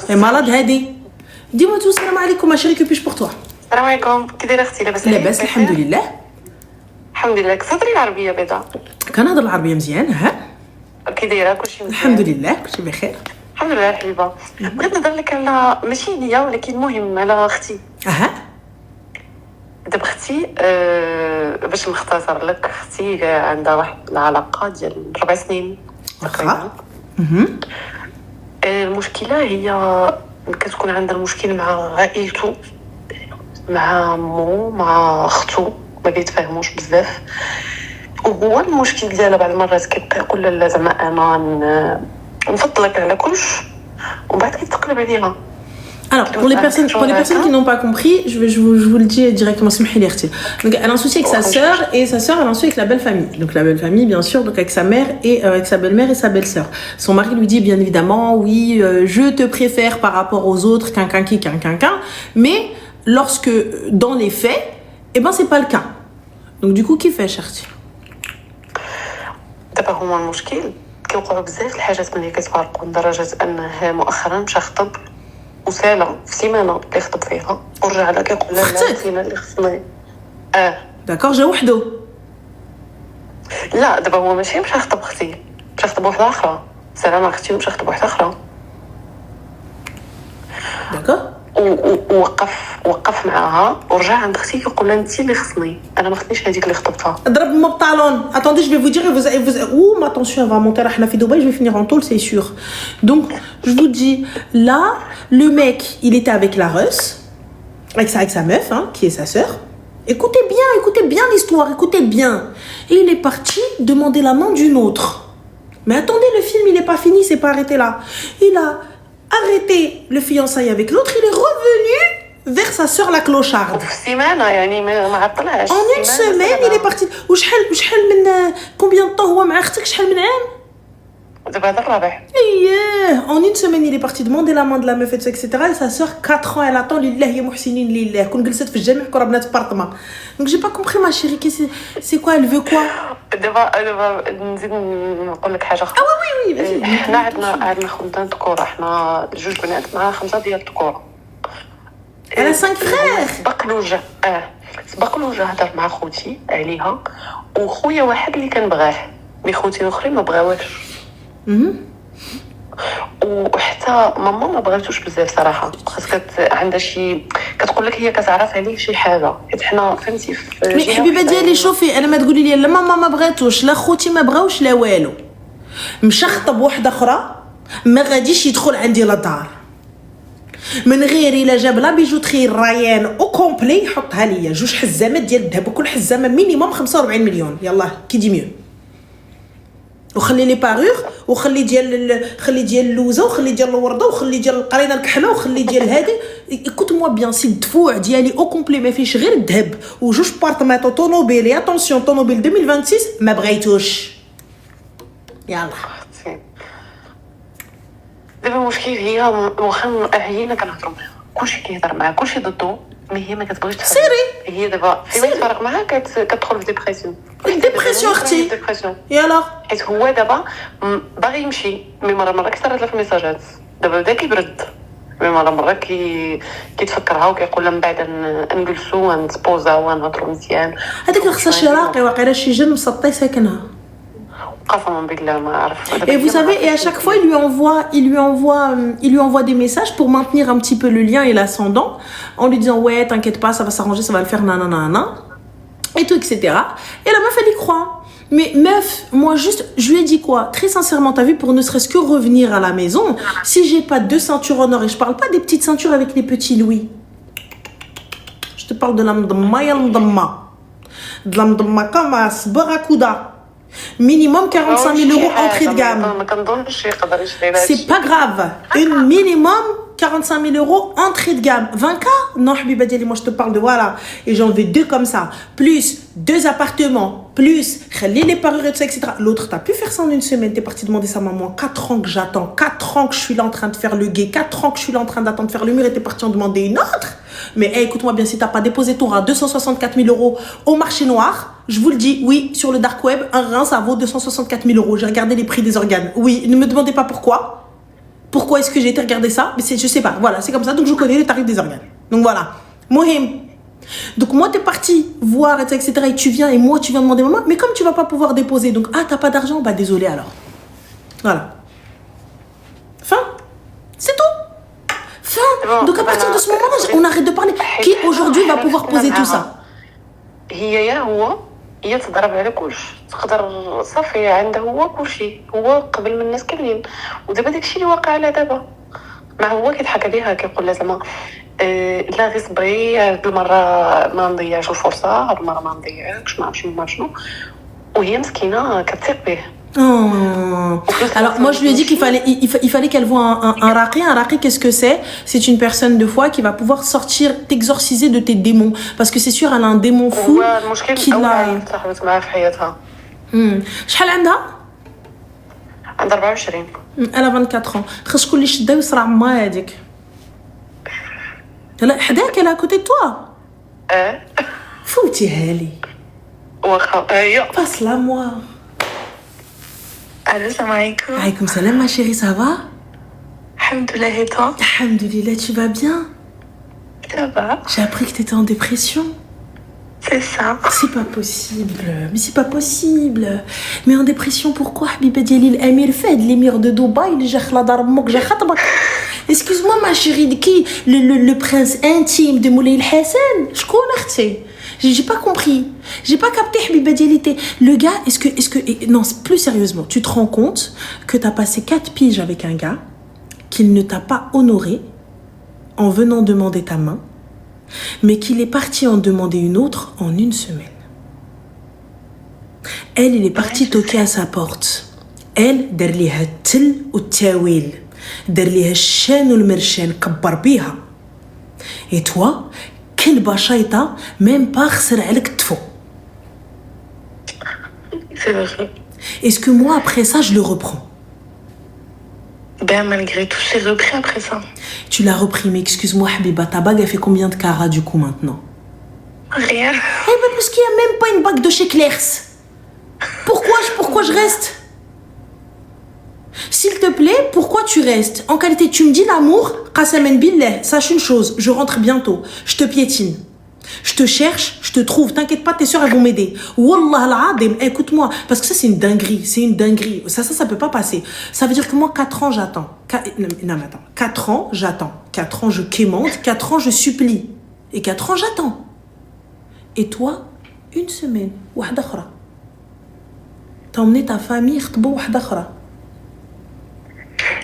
Et malade هادي. Dis-moi tout, salam alaikum, ma chérie, que puis-je pour toi? السلام عليكم، كي دايره اختي؟ لاباس عليك؟ لاباس الحمد لله. الحمد لله. كتهضري العربيه بيضاء؟ كنهضر العربيه مزيان. ها كي دايره؟ كلشي مزيان؟ الحمد لله كلشي بخير. الحمد لله الحبيبه. بغيت نهضر لك على ماشي ليا ولكن المهم على اختي. اها دابا اختي باش نختصر لك، اختي عندها واحد العلاقه ديال 4 سنين واخا. المشكله هي كتكون عندها المشكل مع عائلته، مع مو مع اختو، ما كيتفاهموش بزاف. وهو المشكل ديالها بعض المرات كيبقى يقول لا زعما انا نفضلك على كلش، ومن بعد كيتقلب عليها. Alors, pour les personnes qui n'ont pas compris, je vous le dis directement. Donc, elle a un souci avec sa sœur, et sa sœur, elle a un souci avec la belle famille. Donc, la belle famille, bien sûr, donc avec sa mère et avec sa belle-mère et sa belle-sœur. Son mari lui dit, bien évidemment, oui, je te préfère par rapport aux autres, qu'un. Mais, lorsque, dans les faits, eh ben, c'est pas le cas. Donc, du coup, qui fait, Cherti? دابا هما المشكل كيوقعوا بزاف الحاجات ملي كيتفارقوا، لدرجه انه مؤخرا مشى خطب وسالة في سيمانه اللي خطب فيها ورجع لها كيقول لها لا فينا اللي خصني. داكور جا وحده. لا دابا هو ماشي مشى خطب اختي، مشى خطب واحده اخرى. سالة مع اختي ومشى خطب واحده اخرى. داكور. وقف معاها ورجع عند اختي كيقول لها انت اللي خصني، انا ما خصنيش هذيك اللي خطبتها. ضرب ما بطالون. Attendez, je vais vous dire, ouh, ma tension elle va monter à la Dubaï, je vais finir en tôle, c'est sûr. Donc, je vous dis, là, le mec, il était avec la Russe, avec sa meuf, hein, qui est sa sœur. Écoutez bien l'histoire, écoutez bien. Et il est parti demander la main d'une autre. Mais attendez, le film, il n'est pas fini, c'est pas arrêté là. Il a arrêté le fiançailles avec l'autre, il est revenu vers sa sœur la clocharde. En une semaine, il est parti. وشحال من combien de temps هو مع اختك؟ شحال من عام؟ دابا هذا الرابع. En une semaine, il est parti demander la main de la meuf, etc. Et sa sœur, 4 ans, elle attend لله يا محسنين لله. كون جلست في الجامع كون بنات بارطما. Donc j'ai pas compris ma chérie, c'est quoi, elle veut quoi? دابا نزيد نقول لك حاجه اخرى. وي vas-y. حنا عندنا 5 ذكور، حنا 2 بنات مع 5 ديال الذكور. Elle a 5 frères. سبق له جا هضر مع خوتي عليها، وخويا واحد اللي كنبغاه، مي خوتي الاخرين ما بغاوهاش. وحتى ماما ما بغاتوش بزاف صراحه، خاص عندها شي كتقول لك هي كتعرف عليه شي حاجه، حيت حنا فهمتي في مي حبيبه ديالي شوفي، انا ما تقولي لي لا ماما ما بغاتوش لا خوتي ما بغاوش لا والو، مشى خطب واحده اخرى ما غاديش يدخل عندي للدار من غير الا جاب لا بيجوتري الريان او كومبلي يحطها ليا 2 حزامات ديال الذهب، وكل حزامه مينيموم 45 مليون. يلا كي دي ميو، وخلي لي بارور، وخلي ديال اللوزه، وخلي ديال الورده، وخلي ديال القرينه الكحله، وخلي ديال هادي. écoute moi bien، سي الدفوع ديالي او كومبلي ما فيش غير الذهب وجوج بارطمات طونوبيل. اتونسيون طونوبيل 2026 ما بغيتوش. يلا دابا المشكل هي واخا عيينا كنهضروا معاها، كلشي كيهضر معاها، كلشي ضدو، مي هي ما كتبغيش تفهم. سيري هي دابا فين ما يتفرق معاها كتدخل في ديبرسيون. ديبرسيون اختي. يلا حيت هو دابا باغي يمشي، مي مره كيصرات له في الميساجات، دابا بدا كيبرد، مي مره كيتفكرها وكيقول لها من بعد نجلسوا ونتبوزاو ونهضروا مزيان. هذيك خصها شي راقي واقيلا شي جن مسطي ساكنها. قسما بالله ما عرف. Et vous savez, et à chaque fois, il lui envoie des messages pour maintenir un petit peu le lien et l'ascendant, en lui disant ouais, t'inquiète pas, ça va s'arranger, ça va le faire, nanana, et tout, etc. Et la meuf, elle y croit. Mais meuf, moi juste, je lui ai dit quoi? Très sincèrement, t'as vu, pour ne serait-ce que revenir à la maison, si j'ai pas 2 ceintures en or, et je parle pas des petites ceintures avec les petits louis, je te parle de la mdamma ya mdamma, de la mdamma comme à Sbarakouda. Minimum 45 000 euros entrée de gamme. C'est pas grave. Une minimum 45 000 euros entrée de gamme. 20K? Non, Habiba Diali, moi je te parle de voilà. Et j'en veux 2 comme ça. Plus 2 appartements. Plus les parures et tout ça, etc. L'autre, t'as pu faire ça en une semaine. T'es parti demander ça à maman. 4 ans que j'attends. 4 ans que je suis là en train de faire le guet. 4 ans que je suis là en train d'attendre de faire le mur et t'es parti en demander une autre. Mais hey, écoute-moi bien, si t'as pas déposé ton rein 264 000 euros au marché noir, je vous le dis, oui, sur le dark web, un rein ça vaut 264 000 euros. J'ai regardé les prix des organes. Oui, ne me demandez pas pourquoi. Pourquoi est-ce que j'ai été regarder ça? Mais je sais pas. Voilà, c'est comme ça. Donc, je connais les tarifs des organes. Donc, voilà. Mohim. Donc, moi, t'es parti voir, etc. Et tu viens, et moi, tu viens demander maman. Mais comme tu vas pas pouvoir déposer, donc, ah, t'as pas d'argent? Bah, désolé alors. Voilà. Fin. C'est tout. Fin. Donc, à partir de ce moment-là, on arrête de parler. Qui, aujourd'hui, va pouvoir poser tout ça? هي تضرب على كلشي تقدر صافي عنده هو كلشي هو قبل من الناس كاملين ودابا داكشي اللي واقع على دابا ما هو كيضحك عليها كيقول لها زعما لا غير صبري هاد المره ما نضيعش الفرصه هاد المره ما نضيعكش ما عرفتش ما شنو وهي مسكينه كتثق به. Oh. Alors moi je lui ai dit qu'il fallait qu'elle voie un raqi. Un raqi, qu'est-ce que c'est? C'est une personne de foi qui va pouvoir sortir, t'exorciser de tes démons. Parce que c'est sûr, elle a un démon fou qui l'a... شحال عندها؟ عندها 24. Elle a 24 ans. خاص شكون اللي شدا ويصرع ما هذيك. لا حداك elle est à côté de toi. فوتيها لي. واخا هي. Passe-la moi. Allô, salam alaikum. Alaykoum salam ma chérie, ça va? Alhamdoulilah, et toi? Alhamdoulilah, tu vas bien? Ça va. J'ai appris que t'étais en dépression. C'est ça. C'est pas possible. Mais c'est pas possible. Mais en dépression, pourquoi Habiba Dialil Amir Fed, l'émir de Dubaï, excuse-moi ma chérie, qui le prince intime de Moulay Hassan? Je connais. J'ai pas compris. J'ai pas capté Habiba Dialité. Le gars, est-ce que non, plus sérieusement, tu te rends compte que t'as passé 4 piges avec un gars qu'il ne t'a pas honoré en venant demander ta main, mais qu'il est parti en demander une autre en une semaine. Elle, il est parti toquer à sa porte. Elle, derliha til ou tawil, derliha shen ou le merchen kabbar biha. Et toi, quel bachaïta, même pas khsar alek tfo. C'est vrai. Est-ce que moi, après ça, je le reprends? Ben, malgré tout, j'ai repris après ça. Tu l'as repris, mais excuse-moi, Habiba, ta bague, elle fait combien de carats du coup maintenant? Rien. Eh ben, parce qu'il n'y a même pas une bague de chez Claire's. Pourquoi je reste? S'il te plaît, pourquoi tu restes? En qualité, tu me dis l'amour, qasamen billah, sache une chose, je rentre bientôt, je te piétine. Je te cherche, je te trouve, t'inquiète pas, tes soeurs elles vont m'aider. Wallah al-adim, écoute-moi, parce que ça c'est une dinguerie, ça peut pas passer. Ça veut dire que moi 4 ans j'attends. Non mais attends, 4 ans j'attends, 4 ans je quémande, 4 ans je supplie, et 4 ans j'attends. Et toi, 1 semaine, wahda khra. T'as emmené ta famille, khطبو wahda khra.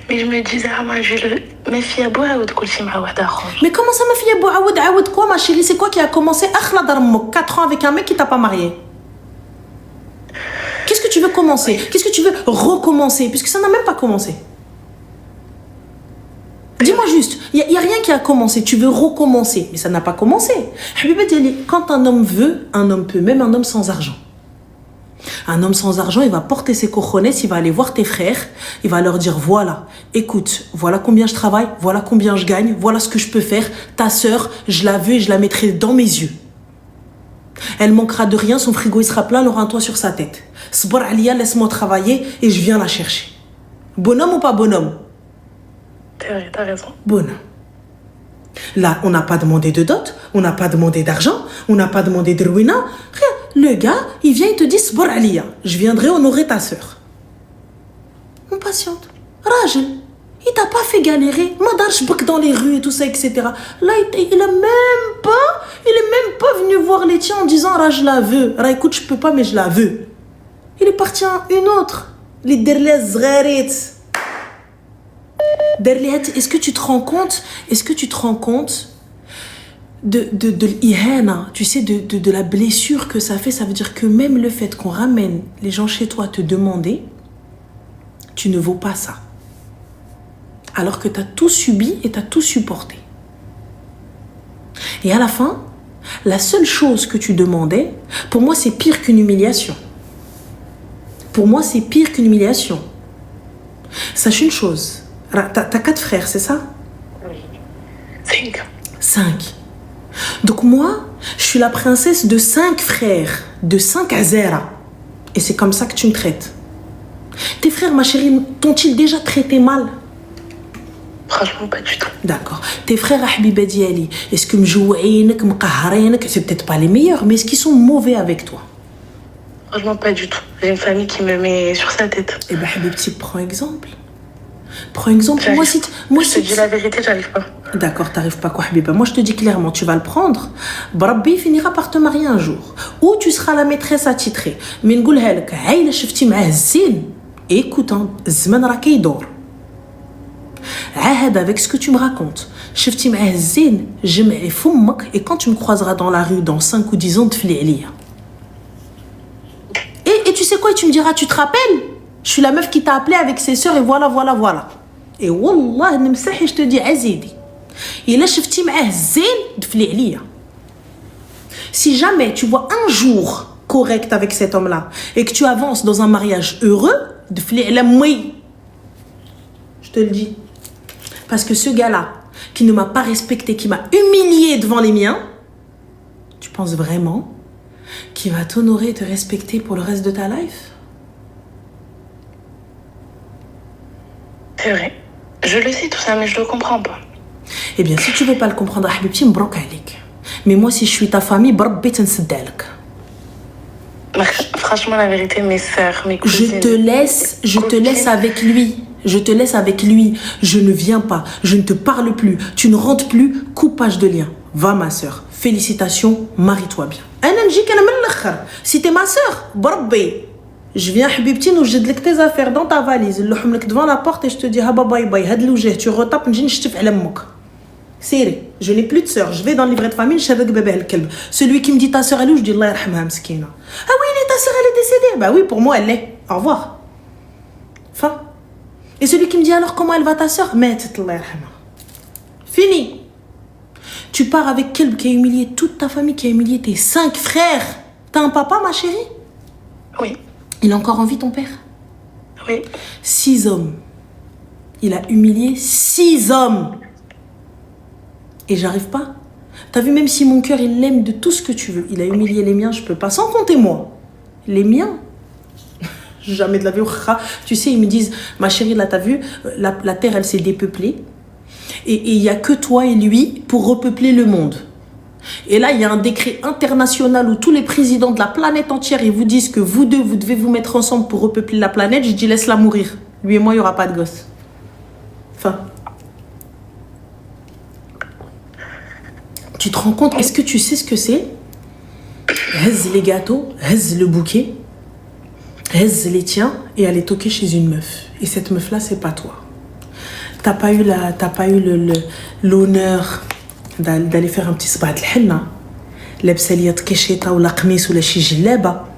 Mais je me disais, moi, je vais le méfier à boire ou de coucher ma wahda khra. Mais comment ça m'a fait Aoud quoi ma chérie? C'est quoi qui a commencé 4 ans avec un mec qui t'a pas marié? Qu'est-ce que tu veux commencer? Qu'est-ce que tu veux recommencer? Puisque ça n'a même pas commencé. Dis-moi juste, il n'y a rien qui a commencé, tu veux recommencer, mais ça n'a pas commencé. Habiba Dialli, quand un homme veut, un homme peut, même un homme sans argent. Un homme sans argent, il va porter ses cojones, il va aller voir tes frères, il va leur dire, voilà, écoute, voilà combien je travaille, voilà combien je gagne, voilà ce que je peux faire, ta sœur, je la veux et je la mettrai dans mes yeux. Elle manquera de rien, son frigo il sera plein, elle aura un toit sur sa tête. Sbar Alia, laisse-moi travailler et je viens la chercher. Bonhomme ou pas bonhomme? T'as raison. Bonhomme. Là, on n'a pas demandé de dot, on n'a pas demandé d'argent, on n'a pas demandé de ruina, rien. Le gars, il vient, il te dit, Sbar Alia, je viendrai honorer ta sœur. On patiente. Rajel, il t'a pas fait galérer, madarchbek dans les rues et tout ça, etc. Là, il est même pas venu voir les tiens en disant, Raj, je la veux. Ra, écoute, je peux pas, mais je la veux. Il est parti à une autre. Les derlez zgharit. Est-ce que tu te rends compte de l'ihana, tu sais, de la blessure que ça fait? Ça veut dire que même le fait qu'on ramène les gens chez toi te demander, tu ne vaux pas ça. Alors que tu as tout subi et tu as tout supporté. Et à la fin, la seule chose que tu demandais, pour moi, c'est pire qu'une humiliation. Pour moi, c'est pire qu'une humiliation. Sache une chose. T'as 4 frères, c'est ça? Oui. 5. Donc moi, je suis la princesse de 5 frères, de 5 Azera. Et c'est comme ça que tu me traites. Tes frères, ma chérie, t'ont-ils déjà traité mal? Franchement, pas du tout. D'accord. Tes frères Habiba Diali, est-ce que مجوعينك مقهرينك, c'est peut-être pas les meilleurs, mais est-ce qu'ils sont mauvais avec toi? Franchement, pas du tout. J'ai une famille qui me met sur sa tête. Eh ben, Habibti, prends exemple. Prends exemple. J'arrive. Moi, Je te dis la vérité, j'arrive pas. D'accord, t'arrives pas quoi, Habiba. Moi, je te dis clairement, tu vas le prendre. Brabbi finira par te marier un jour. Ou tu seras la maîtresse attitrée. Mais نقولها لك, عايلة شفتي معاه الزين. Écoute, hein, الزمان راه كيدور. عاهد avec ce que tu me racontes. شفتي معاه الزين, جمعي فمك, et quand tu me croiseras dans la rue dans 5 ou 10 ans, تفلي عليا. Et tu sais quoi, tu me diras, tu te rappelles? Je suis la meuf qui t'a appelé avec ses sœurs et voilà, voilà, voilà. Et wallah, نمسح, je te dis, عزيدي. إلا شفتي معاه الزين, تفلي عليا. Si jamais tu vois un jour correct avec cet homme-là et que tu avances dans un mariage heureux, تفلي على مي. Je te le dis. Parce que ce gars-là, qui ne m'a pas respecté, qui m'a humilié devant les miens, tu penses vraiment qu'il va t'honorer et te respecter pour le reste de ta life? C'est vrai. Je le sais tout ça, mais je le comprends pas. Eh bien, si tu veux pas le comprendre, Habibti, مبروك عليك. Mais moi, si je suis ta famille, بربي تنسد عليك. Franchement, la vérité, mes sœurs, mes cousines... Je te laisse avec lui. Je te laisse avec lui. Je ne viens pas. Je ne te parle plus. Tu ne rentres plus. Coupage de lien. Va, ma sœur. Félicitations. Marie-toi bien. Si t'es ma sœur, بربي. Je viens, Habibti, nous jette لك tes affaires dans ta valise. نلوحهم لك devant la porte et je te dis, haba bye bye. هاد الوجه, tu retapes, نجي نشتف على امك. سيري, je n'ai plus de sœur. Je vais dans le livret de famille, je bébé الكلب. Celui qui me dit ta sœur elle est où, je dis Allah yarhamha مسكينة. Ah oui, ta sœur elle est décédée. Bah oui, pour moi elle l'est. Au revoir. Fin. Et celui qui me dit alors comment elle va ta sœur, ماتت Allah yarhamha. Fini. Tu pars avec quelqu'un qui a humilié toute ta famille, qui a humilié tes 5 frères. T'as un papa, ma chérie? Oui. Il a encore en vie, ton père? Oui. 6 hommes. Il a humilié 6 hommes. Et j'arrive pas. T'as vu, même si mon cœur, il l'aime de tout ce que tu veux, il a humilié les miens, je peux pas. Sans compter moi. Les miens. Jamais de la vie. Tu sais, ils me disent, ma chérie, là, t'as vu, la terre, elle s'est dépeuplée. Et il y a que toi et lui pour repeupler le monde. Et là, il y a un décret international où tous les présidents de la planète entière, ils vous disent que vous deux, vous devez vous mettre ensemble pour repeupler la planète. Je dis, laisse-la mourir. Lui et moi, il n'y aura pas de gosse. Enfin. Tu te rends compte? Est-ce que tu sais ce que c'est? Hez les gâteaux, hez le bouquet, hez les tiens et aller toquer chez une meuf. Et cette meuf-là, c'est pas toi. T'as pas eu l'honneur d'aller faire un petit sbat l'henna. L'ebsaliat kesheta ou la kmis ou la chijileba.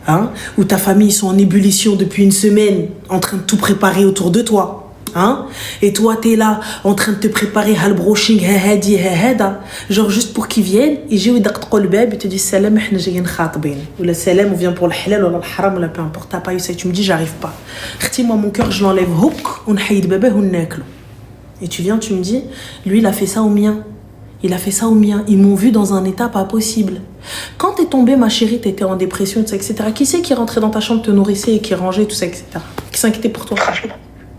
Hein? Où ta famille, ils sont en ébullition depuis une semaine, en train de tout préparer autour de toi. Hein? Et toi, t'es là, en train de te préparer al broching, genre juste pour qu'ils viennent, et j'ai eu d'aqtqo le bab, et te disent salam, ihna jayin khatbin. Ou le salam, on vient pour le halal, ou le haram, ou peu importe, t'as pas eu ça, et tu me dis, j'arrive pas. Khti, moi, mon cœur, je l'enlève, houk, on haïd bébé, on naklo. Et tu viens, tu me dis, lui, il a fait ça au mien. Il a fait ça au mien. Ils m'ont vu dans un état pas possible. Quand t'es tombée, ma chérie, t'étais en dépression, tout ça, etc. Qui c'est qui rentrait dans ta chambre, te nourrissait et qui rangeait, tout ça, etc. Qui s'inquiétait pour toi?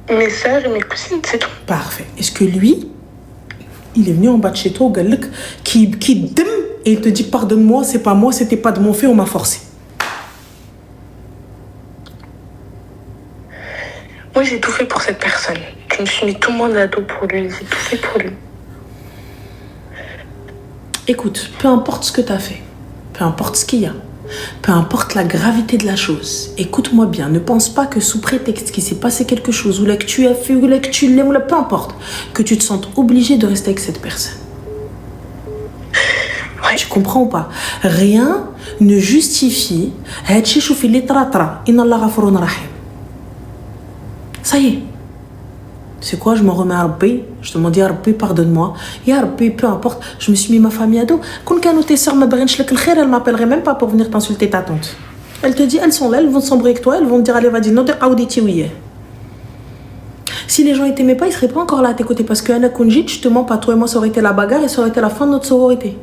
Mes sœurs et mes cousines, c'est tout. Parfait. Est-ce que lui, il est venu en bas de chez toi, au galek, qui dem, et il te dit pardonne-moi, c'est pas moi, c'était pas de mon fait, on m'a forcé? Moi, j'ai tout fait pour cette personne. Je me suis mis tout le monde à dos pour lui, j'ai tout fait pour lui. Écoute, peu importe ce que t'as fait, peu importe ce qu'il y a, peu importe la gravité de la chose, écoute-moi bien, ne pense pas que sous prétexte qu'il s'est passé quelque chose, ou là que tu as fait, ou là que tu l'aimes, ou là, peu importe, que tu te sentes obligé de rester avec cette personne. Ouais. Tu comprends ou pas? Rien ne justifie ça y est. C'est quoi? Je m'en remets à Rabbi. Je te demande, Ya Rabbi, pardonne-moi. Ya Rabbi, peu importe. Je me suis mis ma famille à dos. Quand tes sœurs elles m'appelleraient même pas pour venir t'insulter ta tante. Elle te dit, elles sont là, elles vont s'embrouiller avec toi, elles vont te dire, allez, vas-y, non, si les gens ne t'aimaient pas, ils seraient pas encore là à tes côtés. Parce que Anna Kunjit, je te mens pas, toi et moi, ça aurait été la bagarre et ça aurait été la fin de notre sororité.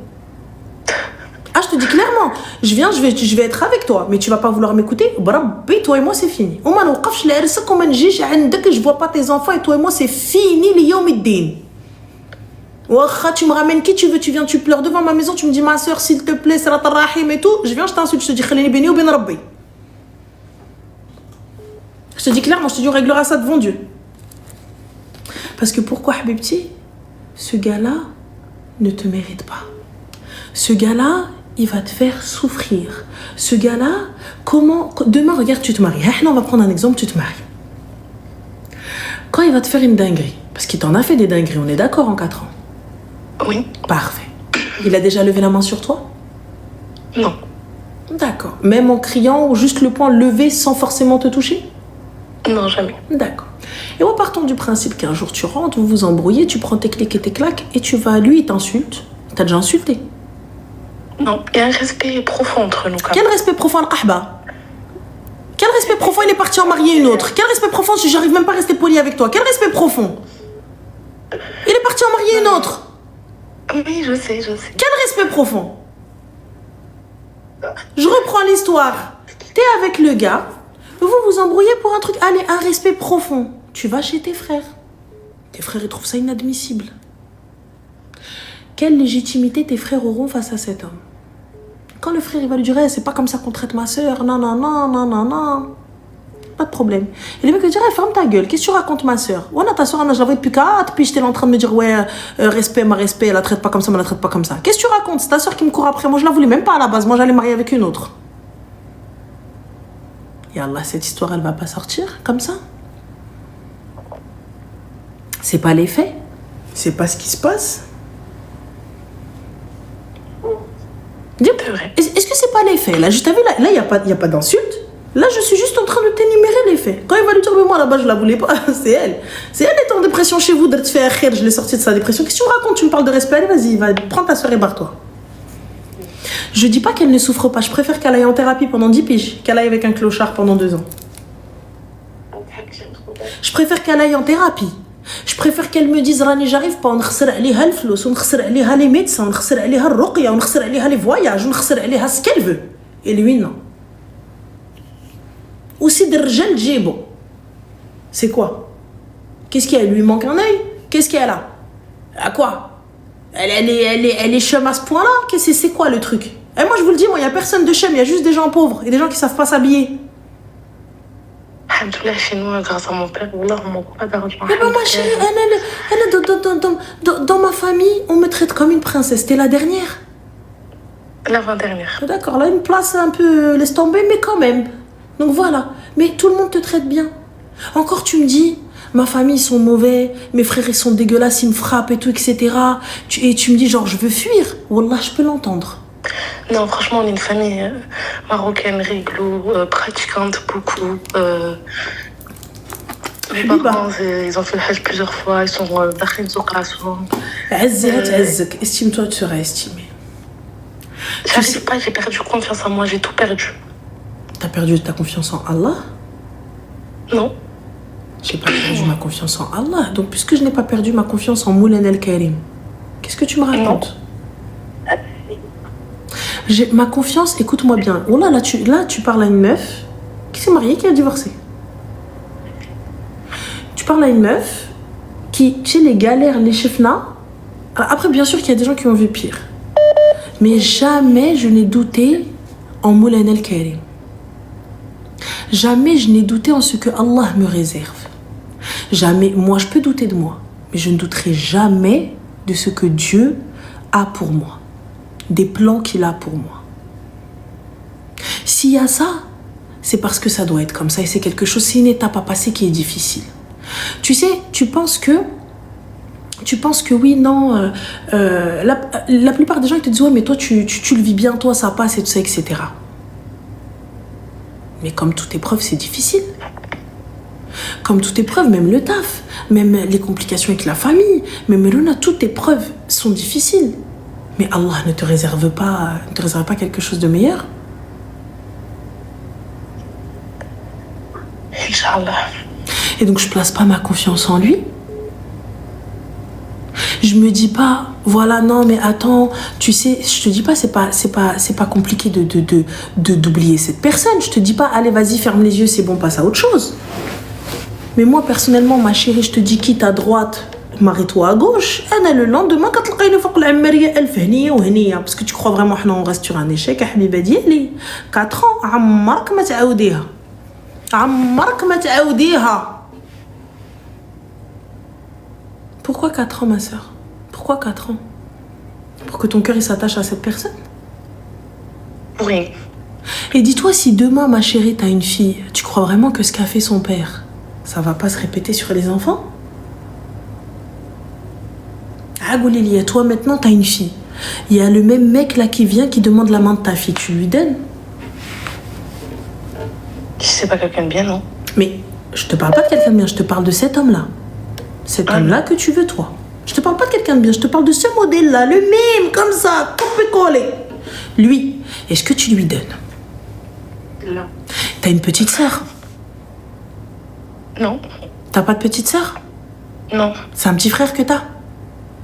Ah, je te dis clairement. vraiment, je viens, je vais être avec toi, mais tu vas pas vouloir m'écouter. Brabbi, toi et moi, c'est fini. On m'a n'وقفش لعرسك وما نجيش عندك, je vois pas tes enfants et toi et moi, c'est fini اليوم الدين. Ouah, tu me ramènes qui tu veux, tu viens, tu pleures devant ma maison, tu me dis ma soeur, s'il te plaît, salat al-rahim et tout. Je viens, je t'insulte, je te dis khalini beni ou ben rabbi. Je te dis clairement, je te dis on réglera ça devant Dieu. Parce que pourquoi, Habibti, ce gars-là ne te mérite pas. Ce gars-là, il va te faire souffrir. Ce gars-là, comment... Demain, regarde, tu te maries. On va prendre un exemple, tu te maries. Quand il va te faire une dinguerie, parce qu'il t'en a fait des dingueries, on est d'accord en 4 ans. Oui. Parfait. Il a déjà levé la main sur toi? Non. D'accord. Même en criant ou juste le poing levé sans forcément te toucher? Non, jamais. D'accord. Et en partant du principe qu'un jour tu rentres, vous vous embrouillez, tu prends tes clics et tes claques et tu vas, lui, il t'insulte. T'as déjà insulté? Non, il y a un respect profond entre nous. Quel respect profond, Al-Qahba? Quel respect profond, il est parti en marier une autre? Quel respect profond si j'arrive même pas à rester poli avec toi? Quel respect profond? Il est parti en marier une autre. Oui, je sais, je sais. Quel respect profond? Je reprends l'histoire. T'es avec le gars, vous vous embrouillez pour un truc. Allez, un respect profond. Tu vas chez tes frères. Tes frères, ils trouvent ça inadmissible. Quelle légitimité tes frères auront face à cet homme? Quand le frère il va lui dire hey, c'est pas comme ça qu'on traite ma soeur, non, non, non, non, non, non. Pas de problème. Et le mec lui dit hey, ferme ta gueule, qu'est-ce que tu racontes ma soeur? Ouais, ta soeur, je la vois depuis 4, puis j'étais là en train de me dire ouais, respect, ma respect, elle la traite pas comme ça, mais elle la traite pas comme ça. Qu'est-ce que tu racontes? C'est ta soeur qui me court après, moi je la voulais même pas à la base, moi j'allais marier avec une autre. Et Allah, cette histoire elle va pas sortir comme ça. C'est pas les faits, c'est pas ce qui se passe. C'est vrai. Est-ce que c'est pas les faits? Là, je t'avais là, il y a pas d'insulte. Là, je suis juste en train de t'énumérer les faits. Quand il va lui dire, mais moi là-bas, je la voulais pas, c'est elle. C'est elle qui est en dépression chez vous, d'être fait akher, je l'ai sortie de sa dépression. Qu'est-ce que tu me racontes? Tu me parles de respect? Allez, vas-y, va, prends ta soeur et barre-toi. Je dis pas qu'elle ne souffre pas. Je préfère qu'elle aille en thérapie pendant 10 piges qu'elle aille avec un clochard pendant 2 ans. Je préfère qu'elle aille en thérapie. Je préfère qu'elle me dise Rani, j'arrive pas, on khsir عليها الفلوس, on khsir عليها les médecins, on khsir عليها الرقية, on khsir عليها les voyages, on khsir عليها ce qu'elle veut. Et lui, non. Aussi de rjal djibo. C'est quoi? Qu'est-ce qu'il y a? Il lui manque un œil? Qu'est-ce qu'elle a? À quoi? Elle est chum à ce point-là? C'est quoi le truc? Et moi, je vous le dis, moi, il n'y a personne de chum, il y a juste des gens pauvres et des gens qui savent pas s'habiller. Alhamdoulilah, chez nous, grâce à mon père, on manque pas d'argent. Mais ben moi, chérie, dans ma famille, on me traite comme une princesse. T'es la dernière. L'avant-dernière. D'accord, là, une place un peu laisse tomber, mais quand même. Donc voilà. Mais tout le monde te traite bien. Encore, tu me dis, ma famille, ils sont mauvais, mes frères, ils sont dégueulasses, ils me frappent et tout, etc. Et tu me dis, genre, je veux fuir. Wallah, je peux l'entendre. Non, franchement, on est une famille marocaine, réglo, pratiquante beaucoup. Mes parents, ils ont fait le hajj plusieurs fois, ils sont dakhil zoukra souvent. Estime-toi, tu seras estimé. Je sais pas, j'ai perdu confiance en moi, j'ai tout perdu. T'as perdu ta confiance en Allah? Non. J'ai pas perdu ma confiance en Allah. Donc, puisque je n'ai pas perdu ma confiance en Moulen El Karim, qu'est-ce que tu me racontes? Ma confiance, écoute-moi bien. Oh là, tu parles à une meuf qui s'est mariée, qui a divorcé. Tu parles à une meuf qui, tu sais, les galères, les chefnas. Après, bien sûr qu'il y a des gens qui ont vu pire. Mais jamais je n'ai douté en Moulen El Karim. Jamais je n'ai douté en ce que Allah me réserve. Jamais, moi je peux douter de moi, mais je ne douterai jamais de ce que Dieu a pour moi, des plans qu'il a pour moi. S'il y a ça, c'est parce que ça doit être comme ça et c'est quelque chose, c'est une étape à passer qui est difficile. Tu sais, tu penses que oui, non, la plupart des gens ils te disent ouais mais toi tu le vis bien, toi ça passe et tout ça, etc. Mais comme toute épreuve, c'est difficile. Comme toute épreuve, même le taf, même les complications avec la famille, même toute épreuve sont difficiles. Mais Allah ne te réserve pas quelque chose de meilleur. Inch'Allah. Et donc je place pas ma confiance en lui. Je me dis pas, voilà, non, mais attends, tu sais, je te dis pas, c'est pas compliqué d'oublier cette personne. Je te dis pas, allez, vas-y, ferme les yeux, c'est bon, passe à autre chose. Mais moi, personnellement, ma chérie, je te dis, quitte à droite, marie-toi à gauche. Anna, le lendemain, quand تلقيني فوق العمارية ألف هنية وهنية. Parce que tu crois vraiment que on reste sur un échec, حبيبة ديالي. 4 ans, عمرك ما تعاوديها. عمرك ما تعاوديها. Pourquoi 4 ans, ma sœur? Pourquoi 4 ans? Pour que ton cœur il s'attache à cette personne? Oui. Et dis-toi, si demain, ma chérie, t'as une fille, tu crois vraiment que ce qu'a fait son père, ça va pas se répéter sur les enfants? Ah, Goulilia, toi maintenant, t'as une fille. Il y a le même mec là qui vient, qui demande la main de ta fille. Tu lui donnes? C'est pas quelqu'un de bien, non? Mais je te parle pas de quelqu'un de bien, je te parle de cet homme-là. Cet homme-là que tu veux, toi. Je te parle pas de quelqu'un de bien, je te parle de ce modèle-là, le même, comme ça, coupé-collé. Lui, est-ce que tu lui donnes? Non. T'as une petite sœur? Non. T'as pas de petite sœur? Non. C'est un petit frère que t'as?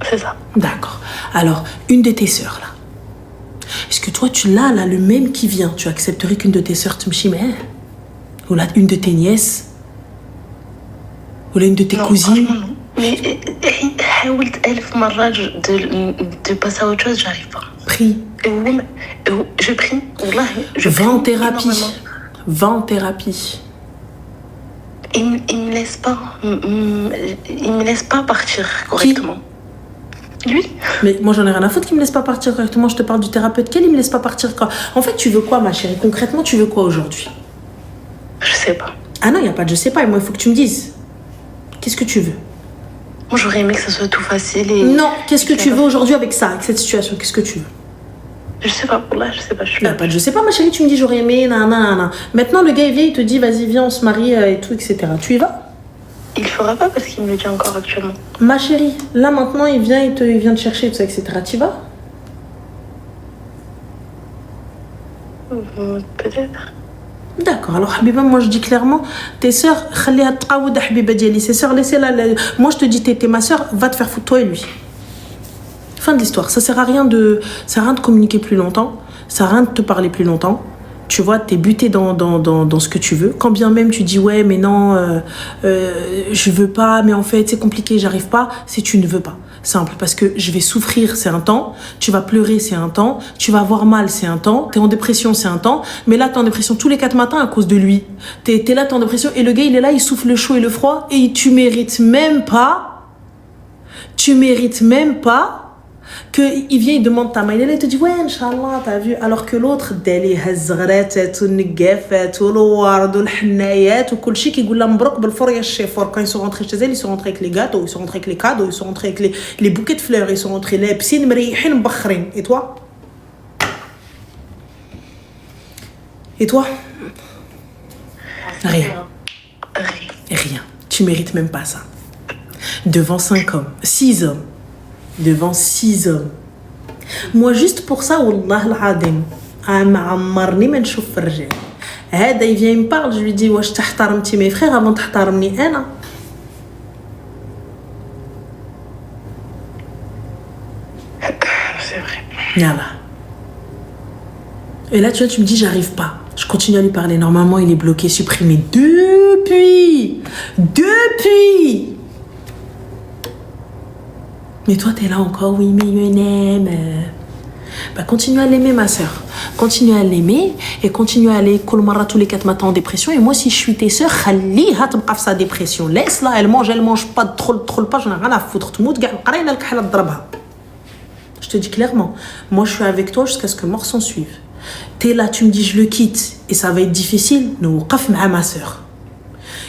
C'est ça. D'accord. Alors, une de tes sœurs, là. Est-ce que toi, tu l'as, là, le même qui vient, tu accepterais qu'une de tes sœurs te m'chimait? Ou là, une de tes nièces? Ou là, une de tes cousines? Non. Mais حاولت 1000 مرة de passer à autre chose, j'arrive pas. Prie. Je prie. والله, Va en thérapie. énormément. Va en thérapie. Il me laisse pas. Il me laisse pas partir correctement. Lui? Mais moi, j'en ai rien à foutre qu'il me laisse pas partir correctement. Je te parle du thérapeute. Quel il me laisse pas partir quoi? En fait, tu veux quoi, ma chérie? Concrètement, tu veux quoi aujourd'hui? Je sais pas. Ah non, il n'y a pas de je sais pas. Et moi, il faut que tu me dises. Qu'est-ce que tu veux? Moi, j'aurais aimé que ça soit tout facile et... Non, qu'est-ce que tu veux aujourd'hui avec ça, avec cette situation? Qu'est-ce que tu veux? Je sais pas, pour là, je sais pas. Je suis Il n'y a pas de je sais pas, ma chérie. Tu me dis j'aurais aimé, nanana. Maintenant, le gars, il vient, il te dit vas-y, viens, on se marie et tout, etc. Tu y vas? Il le fera pas parce qu'il me le dit encore actuellement. Ma chérie, là, maintenant, il vient, il vient te chercher, tout ça, etc. Tu y vas? Peut-être. D'accord, alors Habiba, moi je dis clairement, tes sœurs, khaliha tqaoud Habiba diali, ces sœurs, laissez-la. Moi je te dis, t'es ma sœur, va te faire foutre toi et lui. Fin de l'histoire, ça sert à rien de communiquer plus longtemps, ça sert à rien de te parler plus longtemps. Tu vois, t'es buté dans ce que tu veux. Quand bien même tu dis ouais, mais non, je veux pas, mais en fait c'est compliqué, j'arrive pas, c'est tu ne veux pas. Simple, parce que je vais souffrir, c'est un temps, tu vas pleurer, c'est un temps, tu vas avoir mal, c'est un temps, t'es en dépression, c'est un temps, mais là t'es en dépression tous les 4 matins à cause de lui. T'es là, t'es en dépression, et le gars il est là, il souffle le chaud et le froid, et tu mérites même pas qu'il vient, il demande ta main, il est là, il te dit ouais, Inch'Allah, t'as vu, alors que l'autre, dali hazgharat, ou nigafat, ou l'ouard, ou l'hnayat, ou kul chi qui goula mbrok بالفرية الشيفور. Quand ils sont rentrés chez elle, ils sont rentrés avec les gâteaux, ils sont rentrés avec les cadeaux, ils sont rentrés avec les bouquets de fleurs, ils sont rentrés les piscines مريحين مبخرين. Et toi? Et toi? Rien. Rien. Tu mérites même pas ça. Devant 5 hommes, 6 hommes. Devant 6 hommes. Moi, juste pour ça, wallah al-adim, معمرني ما نشوف في الرجال. هذا il vient, il me parle, je lui dis واش تحترمتي mes frères avant تحترمني أنا. C'est vrai. Voilà. Et là, tu vois, tu me dis j'arrive pas. Je continue à lui parler. Normalement, il est bloqué, supprimé. Depuis. Mais toi, t'es là encore, oui, mais il m'aime. Bah, continue à l'aimer, ma sœur. Continue à l'aimer et continue à aller kolmara tous les 4 matins en dépression. Et moi, si je suis tes sœurs, khaliha tbqa في sa dépression. Laisse-la, elle mange pas, troll pas, j'en ai rien à foutre. تموت كاع القراينه الكحله تضربها. Je te dis clairement, moi, je suis avec toi jusqu'à ce que mort s'en suive. T'es là, tu me dis je le quitte et ça va être difficile. Nous, qaf ma sœur.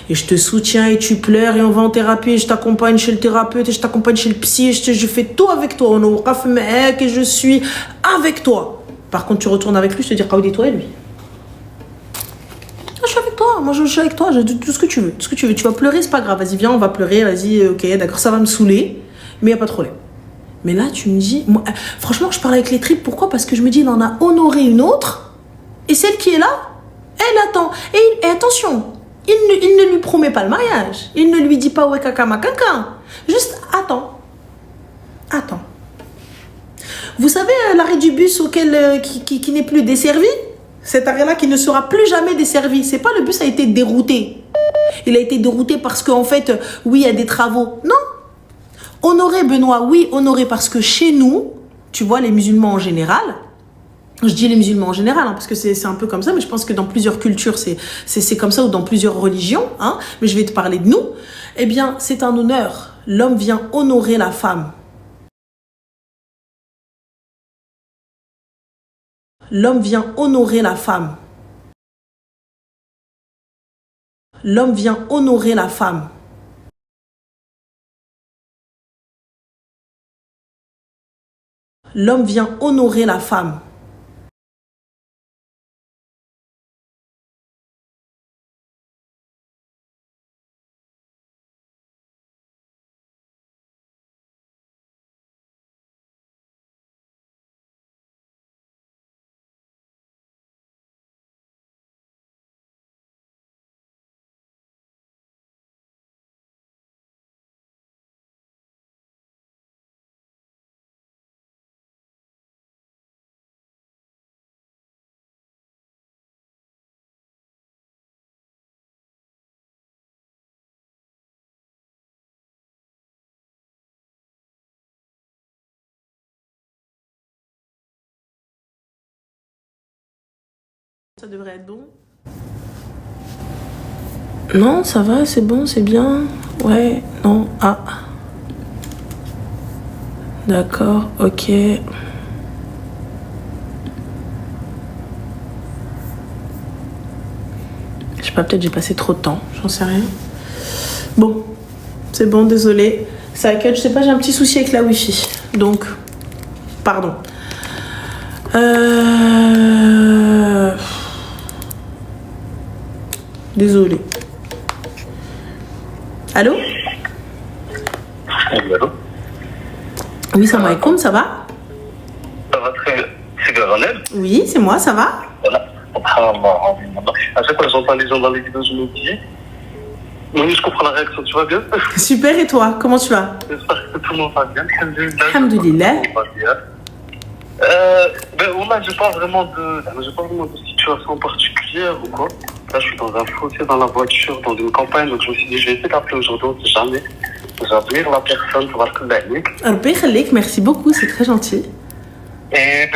Et je te soutiens et tu pleures et on va en thérapie et je t'accompagne chez le thérapeute et je t'accompagne chez le psy et je fais tout avec toi. On est et je suis avec toi. Par contre, tu retournes avec lui, je te dis Qaoudi, toi et lui. Je suis avec toi, moi je suis avec toi, tout ce que tu veux. Tout ce que tu veux. Tu vas pleurer, c'est pas grave. Vas-y, viens, on va pleurer. Vas-y, ok, d'accord, ça va me saouler, mais il n'y a pas de problème. Mais là, tu me dis, moi, franchement, je parle avec les tripes. Pourquoi? Parce que je me dis, il en a honoré une autre et celle qui est là, elle attend. Et attention. Il ne lui promet pas le mariage. Il ne lui dit pas ouais caca ma caca. Juste attends. Attends. Vous savez l'arrêt du bus qui n'est plus desservi? Cet arrêt-là qui ne sera plus jamais desservi. C'est pas le bus a été dérouté. Il a été dérouté parce qu'en fait, oui, il y a des travaux. Non. Honoré, Benoît, oui, honoré, parce que chez nous, tu vois, les musulmans en général, je dis les musulmans en général, hein, parce que c'est un peu comme ça, mais je pense que dans plusieurs cultures, c'est comme ça, ou dans plusieurs religions, hein, mais je vais te parler de nous. Eh bien, c'est un honneur. L'homme vient honorer la femme. L'homme vient honorer la femme. L'homme vient honorer la femme. L'homme vient honorer la femme. Ça devrait être bon. Non, ça va, c'est bon, c'est bien. Ouais, non, ah. D'accord, ok. Je sais pas, peut-être j'ai passé trop de temps, j'en sais rien. Bon, c'est bon, désolé. Ça accueille, je sais pas, j'ai un petit souci avec la Wi-Fi. Donc, pardon. Désolé. Allô? Allô? Oui, salam alaikum, ça va? Ça va très bien. C'est Garanel? Oui, c'est moi, ça va? Voilà. Subhanallah. À chaque fois que j'entends les gens dans les vidéos, je me dis, oui, je comprends la réaction, tu vas bien? Super, et toi? Comment tu vas? J'espère que tout le monde va bien. Alhamdoulilah. Là, j'ai pas vraiment de situation particulière ou quoi. Là, je suis dans un fossé dans la voiture, dans une campagne, donc je me suis dit, je vais essayer d'appeler aujourd'hui, on sait jamais. J'appeler la personne pour voir que Rabbi Khalik, merci beaucoup, c'est très gentil. Et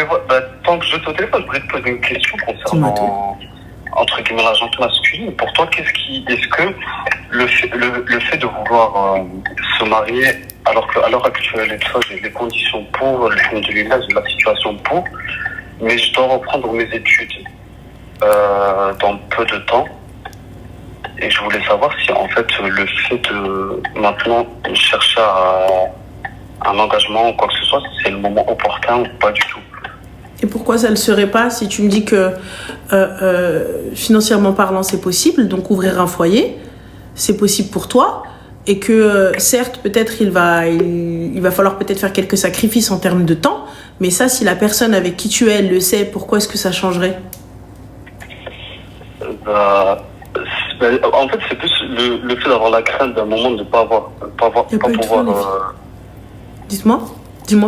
tant que je suis au téléphone, je voudrais te poser une question concernant, entre guillemets, la gente masculine. Pour toi, est-ce que le fait de vouloir se marier, alors qu'à l'heure actuelle, j'ai les conditions pour, alhamdoulilah, j'ai la situation pour, mais je dois reprendre mes études dans peu de temps. Et je voulais savoir si, en fait, le fait de maintenant chercher un engagement ou quoi que ce soit, c'est le moment opportun ou pas du tout. Et pourquoi ça ne le serait pas si tu me dis que financièrement parlant, c'est possible, donc ouvrir un foyer, c'est possible pour toi, et que certes, peut-être il va falloir peut-être faire quelques sacrifices en termes de temps, mais ça, si la personne avec qui tu es, elle le sait, pourquoi est-ce que ça changerait? En fait, c'est plus le fait d'avoir la crainte d'un moment de ne pas pouvoir. Dis-moi,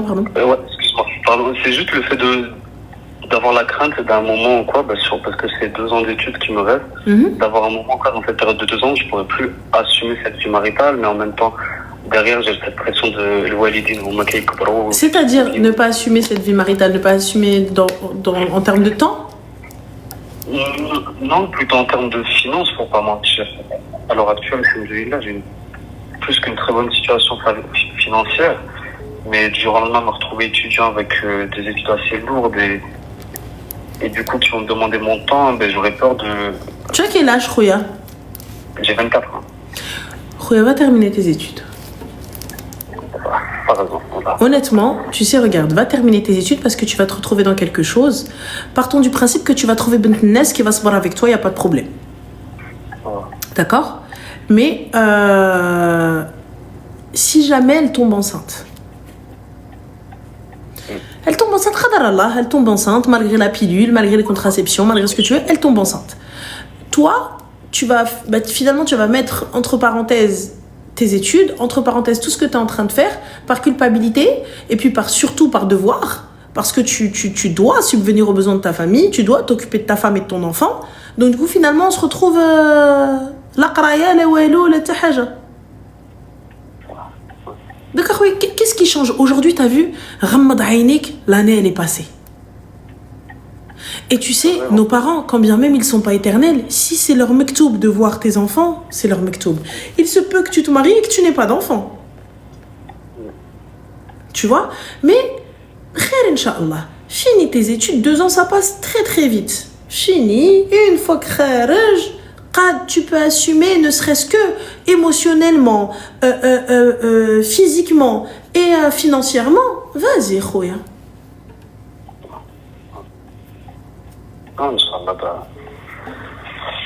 pardon. Ouais, excuse-moi. Pardon, c'est juste le fait d'avoir la crainte d'un moment ou quoi, parce que c'est 2 ans d'études qui me restent, d'avoir un moment quoi, dans cette période de 2 ans, je pourrais plus assumer cette vie maritale, mais en même temps, derrière, j'ai cette pression de l'oualidine ou maquille. C'est-à-dire ne pas assumer cette vie maritale, ne pas assumer en termes de temps? Non, plutôt en termes de finances, pour pas mentir. À l'heure actuelle, j'ai plus qu'une très bonne situation financière, mais du jour au lendemain, me retrouver étudiant avec des études assez lourdes et du coup, qui vont me demander mon temps, j'aurais peur de... Tu as quel âge, Khouya? J'ai 24 ans. Khouya, va terminer tes études. Pas raison. Honnêtement, tu sais, regarde, va terminer tes études parce que tu vas te retrouver dans quelque chose. Partons du principe que tu vas trouver Bent Nes qui va se voir avec toi, il n'y a pas de problème. D'accord? Mais si jamais elle tombe enceinte, elle tombe enceinte, malgré la pilule, malgré les contraceptions, malgré ce que tu veux, elle tombe enceinte. Toi, finalement, tu vas mettre entre parenthèses tes études, entre parenthèses, tout ce que tu es en train de faire, par culpabilité, et puis surtout par devoir, parce que tu dois subvenir aux besoins de ta famille, tu dois t'occuper de ta femme et de ton enfant. Donc du coup, finalement, on se retrouve la qraya, la walou, la tahaja. D'accord, oui, qu'est-ce qui change? Aujourd'hui, tu as vu, Ghammad Aynik, l'année, elle est passée. Et tu sais, nos parents, quand bien même ils ne sont pas éternels, si c'est leur mektoub de voir tes enfants, c'est leur mektoub. Il se peut que tu te maries et que tu n'aies pas d'enfants. Tu vois? Mais, khair, Inch'Allah, finis tes études, 2 ans, ça passe très très vite. Fini, une fois que kharaj, tu peux assumer, ne serait-ce que émotionnellement, physiquement et financièrement. Vas-y, khoya.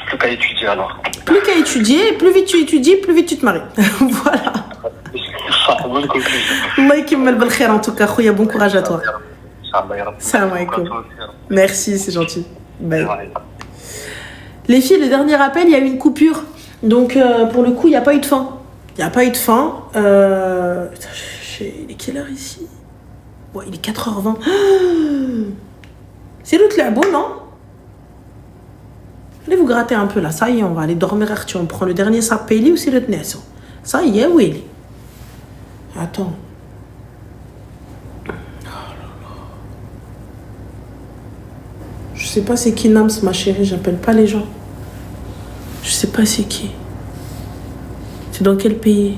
Plus qu'à étudier alors. Plus qu'à étudier, plus vite tu étudies, plus vite tu te maries. Voilà. Bonne conclusion. Allah yakimmal bil khair en tout cas, khoya, bon courage à toi. Salam alaikum. Merci, c'est gentil. Bye. Les filles, le dernier appel, il y a eu une coupure. Donc, pour le coup, il n'y a pas eu de fin. Il n'y a pas eu de fin. Il est quelle heure ici? Ouais, il est 4h20. C'est l'autre là, bon, non? Allez vous gratter un peu là. Ça y est, on va aller dormir. Arthur, on prend le dernier sapéli ou c'est le tnesso? Ça y est, oui. Attends. Je sais pas c'est qui Nams, ma chérie, j'appelle pas les gens. Je sais pas c'est qui. C'est dans quel pays?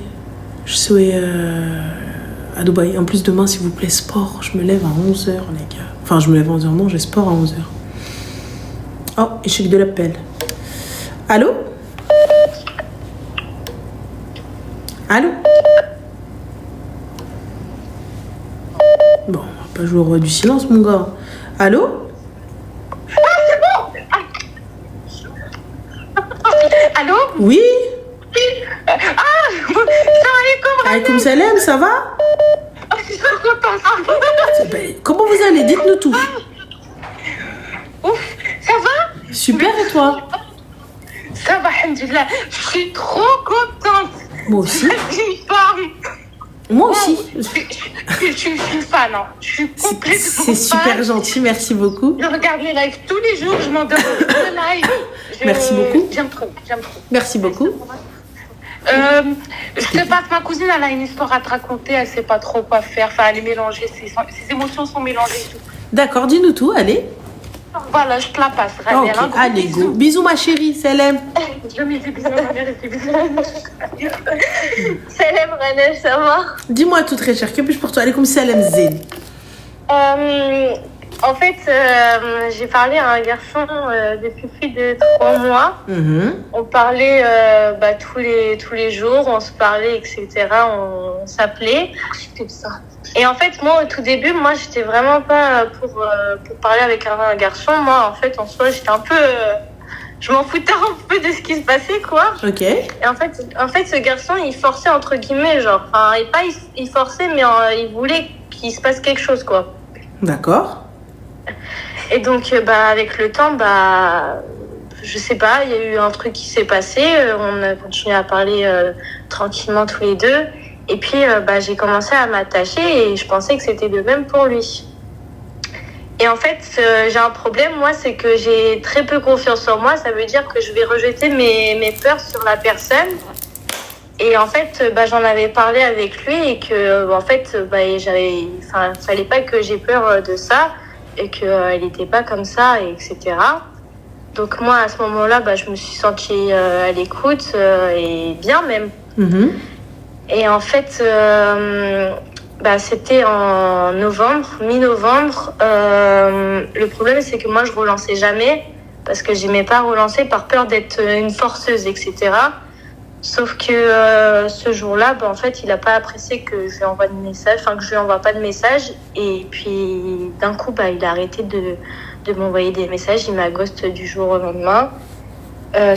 Je suis à Dubaï. En plus, demain, s'il vous plaît, sport. Je me lève à 11h, les gars. Enfin, je me lève à 11h, non, j'ai sport à 11h. Oh, échec de l'appel. Allô? Allô? Bon, on va pas jouer au roi du silence, mon gars. Allô? Allô? Oui? Salam Alaykoum salam, ça va? Je suis trop contente. Comment vous allez? Dites-nous tout. Ouf, ça va? Super, et toi? Ça va, alhamdoulilah. Je suis trop contente. Moi aussi. Une femme. Moi aussi. Je suis une fan. Hein. Je suis complètement C'est super gentil, merci beaucoup. Je regarde les lives tous les jours, je m'endors sur les lives. Merci beaucoup. J'aime trop. Merci beaucoup. Je te passe, ma cousine, elle a une histoire à te raconter, elle sait pas trop quoi faire. Enfin, elle est mélangée, ses émotions sont mélangées et tout. D'accord, dis-nous tout, allez. Voilà, je te la passe. Ok, allez, go. Bisous, ma chérie, salam. Je me dis bisous à ma mère et puis bisous à ma mère. Salam, René, ça va? Dis-moi tout, très cher, que puis-je pour toi? Alaykoum salam, Zed. En fait, j'ai parlé à un garçon depuis plus de 3 mois. On parlait tous les jours, on se parlait, etc. On s'appelait. C'était ça. Et en fait, moi, au tout début, j'étais vraiment pas pour parler avec un garçon. Moi, en fait, en soi, j'étais un peu... je m'en foutais un peu de ce qui se passait, quoi. Ok. Et en fait, ce garçon, il forçait, entre guillemets, genre... Enfin, il forçait, mais il voulait qu'il se passe quelque chose, quoi. D'accord. Et donc, avec le temps, je sais pas, il y a eu un truc qui s'est passé. On a continué à parler tranquillement tous les deux. Et puis, j'ai commencé à m'attacher et je pensais que c'était de même pour lui. Et en fait, j'ai un problème, moi, c'est que j'ai très peu confiance en moi. Ça veut dire que je vais rejeter mes peurs sur la personne. Et en fait, j'en avais parlé avec lui et que, en fait, fallait pas que j'ai peur de ça et qu'elle n'était pas comme ça, etc. Donc moi, à ce moment-là, je me suis sentie à l'écoute et bien même. Mm-hmm. Et en fait, c'était en mi-novembre. Le problème, c'est que moi, je relançais jamais parce que j'aimais pas relancer par peur d'être une forceuse, etc. Sauf que ce jour-là, en fait, il a pas apprécié que je lui envoie que je lui envoie pas de message. Et puis, d'un coup, il a arrêté de m'envoyer des messages. Il m'a ghost du jour au lendemain.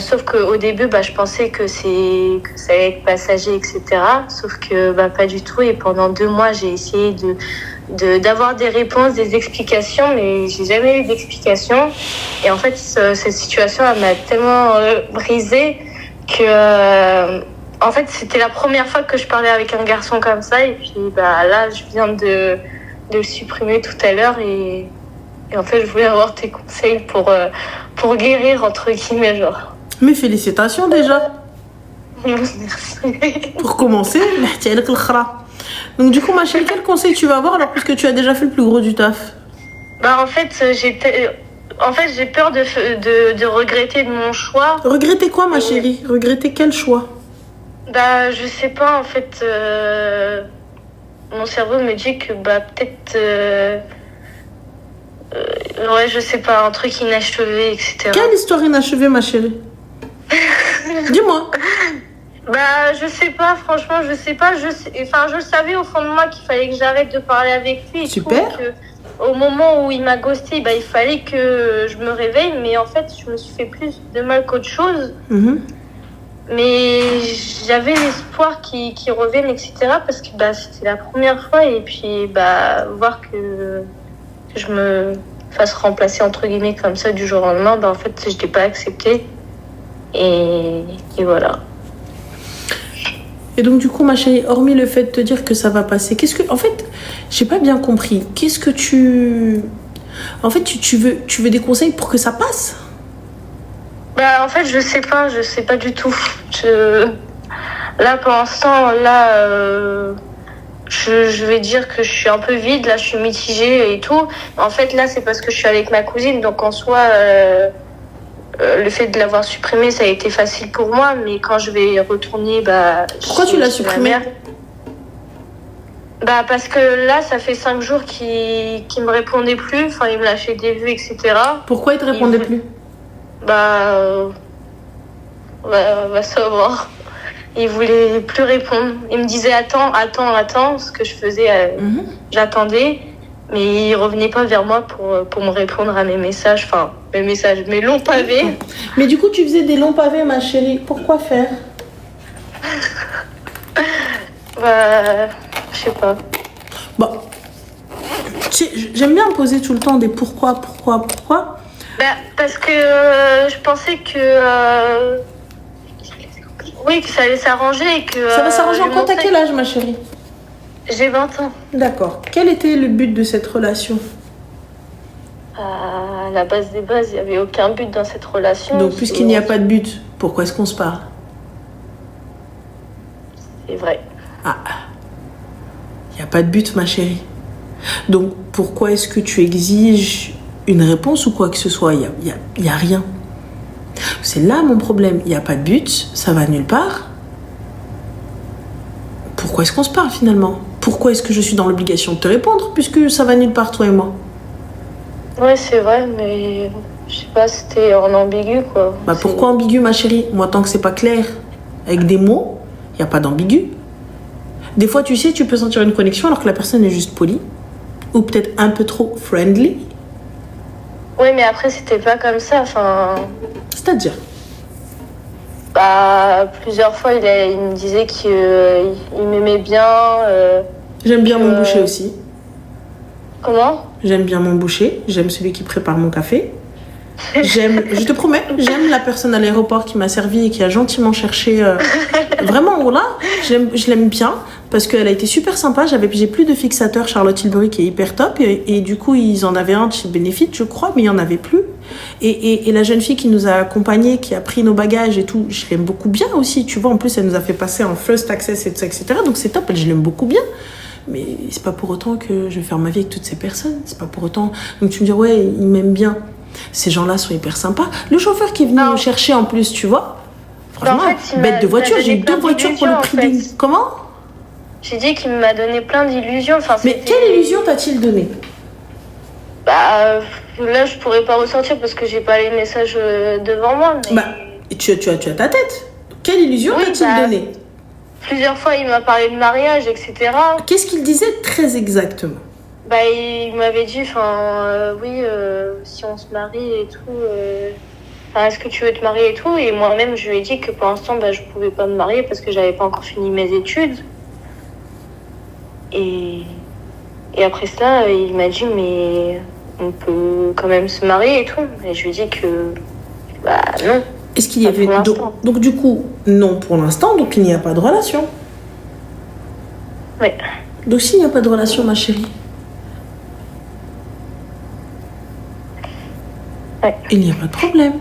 Sauf qu'au début, je pensais que ça allait être passager, etc. Sauf que pas du tout. Et pendant 2 mois, j'ai essayé d'avoir des réponses, des explications, mais j'ai jamais eu d'explications. Et en fait, cette situation, elle m'a tellement brisée que En fait, c'était la première fois que je parlais avec un garçon comme ça. Et puis là, je viens de le supprimer tout à l'heure. Et en fait, je voulais avoir tes conseils pour guérir, entre guillemets, genre. Mais félicitations déjà. Merci. Pour commencer, donc du coup, ma chérie, quel conseil tu vas avoir alors puisque tu as déjà fait le plus gros du taf? En fait, j'ai peur de regretter de mon choix. Regretter quoi, ma chérie? Regretter quel choix? Je sais pas, en fait, mon cerveau me dit que peut-être, ouais, je sais pas, un truc inachevé, etc. Quelle histoire inachevée, ma chérie? Dis-moi. Je sais pas, franchement, je sais pas. Je savais au fond de moi qu'il fallait que j'arrête de parler avec lui. Super. Tout, que au moment où il m'a ghosté, il fallait que je me réveille. Mais en fait, je me suis fait plus de mal qu'autre chose. Mm-hmm. Mais j'avais l'espoir qu'il revienne, etc. Parce que c'était la première fois. Et puis, voir que je me fasse remplacer, entre guillemets, comme ça, du jour au lendemain, en fait, je l'ai pas accepté. Et voilà. Et donc du coup, ma chérie, hormis le fait de te dire que ça va passer, en fait, j'ai pas bien compris. Qu'est-ce que en fait, tu veux des conseils pour que ça passe? En fait, je sais pas du tout. Là, pour l'instant, je vais dire que je suis un peu vide. Là, je suis mitigée et tout. En fait, là, c'est parce que je suis avec ma cousine, donc en soi. Le fait de l'avoir supprimé, ça a été facile pour moi, mais quand je vais retourner, Pourquoi tu l'as supprimé? Parce que là, ça fait 5 jours qu'il me répondait plus. Enfin, il me lâchait des vues, etc. Pourquoi il te répondait plus? Va savoir. Il voulait plus répondre. Il me disait attends, ce que je faisais, j'attendais. Mais il revenait pas vers moi pour me répondre à mes messages, mes longs pavés. Mais du coup, tu faisais des longs pavés, ma chérie. Pourquoi faire? Je sais pas. J'aime bien poser tout le temps des pourquoi. Parce que je pensais que... oui, que ça allait s'arranger et que... Ça va s'arranger en quoi? T'as quel âge, ma chérie? J'ai 20 ans. D'accord. Quel était le but de cette relation? À la base des bases, il n'y avait aucun but dans cette relation. Donc, puisqu'il n'y a pas de but, pourquoi est-ce qu'on se parle? C'est vrai. Il n'y a pas de but, ma chérie. Donc, pourquoi est-ce que tu exiges une réponse ou quoi que ce soit? Il y a rien. C'est là mon problème. Il n'y a pas de but, ça va nulle part. Pourquoi est-ce qu'on se parle finalement? Pourquoi est-ce que je suis dans l'obligation de te répondre puisque ça va nulle part, toi et moi? Ouais, c'est vrai, mais je sais pas, c'était en ambigu, quoi. Pourquoi ambigu, ma chérie? Moi, tant que c'est pas clair avec des mots, il n'y a pas d'ambigu. Des fois, tu sais, tu peux sentir une connexion alors que la personne est juste polie ou peut-être un peu trop friendly. Ouais, mais après, c'était pas comme ça, C'est-à-dire? Plusieurs fois, il me disait qu'il m'aimait bien. J'aime bien mon boucher aussi. Comment? J'aime bien mon boucher. J'aime celui qui prépare mon café. Je te promets, j'aime la personne à l'aéroport qui m'a servi et qui a gentiment cherché. Vraiment, là, je l'aime bien parce qu'elle a été super sympa. J'ai plus de fixateur Charlotte Tilbury qui est hyper top. Et du coup, ils en avaient un chez Benefit, je crois, mais il n'y en avait plus. Et la jeune fille qui nous a accompagnés, qui a pris nos bagages et tout, je l'aime beaucoup bien aussi. Tu vois, en plus, elle nous a fait passer en first access, etc. Donc c'est top, je l'aime beaucoup bien. Mais c'est pas pour autant que je vais faire ma vie avec toutes ces personnes. C'est pas pour autant. Donc tu me dis, ouais, il m'aime bien. Ces gens-là sont hyper sympas. Le chauffeur qui est venu me chercher en plus, tu vois. Franchement, bête de voiture. J'ai eu 2 voitures pour le prix d'une. Comment? J'ai dit qu'il m'a donné plein d'illusions. Mais quelle illusion t'a-t-il donné? Là, je pourrais pas ressortir parce que j'ai pas les messages devant moi. Mais... tu as ta tête. Quelle illusion t'a-t-il donné? Plusieurs fois, il m'a parlé de mariage, etc. Qu'est-ce qu'il disait très exactement? Il m'avait dit, oui, si on se marie et tout, est-ce que tu veux te marier et tout? Et moi-même, je lui ai dit que pour l'instant, je pouvais pas me marier parce que j'avais pas encore fini mes études. Et après cela, il m'a dit, mais on peut quand même se marier et tout. Et je lui ai dit que, non. Est-ce qu'il y avait... Pour l'instant. Donc, du coup, non pour l'instant, donc il n'y a pas de relation. Oui. Donc, s'il n'y a pas de relation, ma chérie, Ouais. il n'y a pas de problème.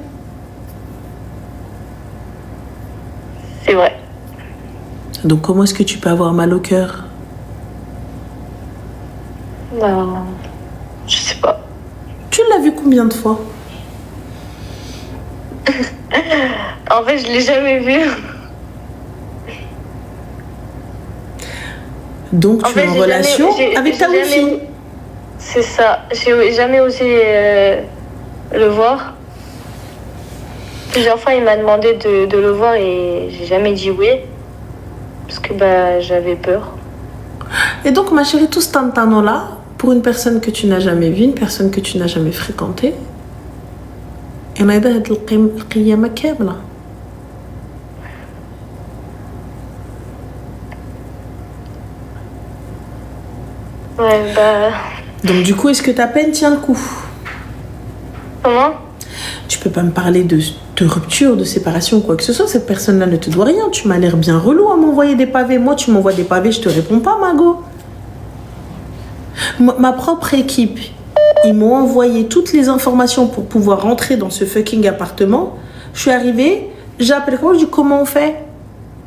C'est vrai. Donc, comment est-ce que tu peux avoir mal au cœur? Ben, je sais pas. Tu l'as vu combien de fois? En fait, je l'ai jamais vu. Donc, En tu fait, es en j'ai relation jamais- avec ta j'ai jamais- wifi. C'est ça. J'ai jamais osé le voir. Plusieurs fois, il m'a demandé de le voir et j'ai jamais dit oui. Parce que bah, j'avais peur. Et donc, ma chérie, tout ce tantano-là, pour une personne que tu n'as jamais vue, une personne que tu n'as jamais fréquentée, et on a aidé le qiyama kamla. Ouais, bah. Donc, du coup, est-ce que ta peine tient le coup? Comment? Tu peux pas me parler de rupture, de séparation, quoi que ce soit. Cette personne-là ne te doit rien. Tu m'as l'air bien relou à m'envoyer des pavés. Moi, tu m'envoies des pavés, je te réponds pas, Mago. Ma propre équipe, ils m'ont envoyé toutes les informations pour pouvoir rentrer dans ce fucking appartement. Je suis arrivée, j'appelle comment, je dis comment on fait?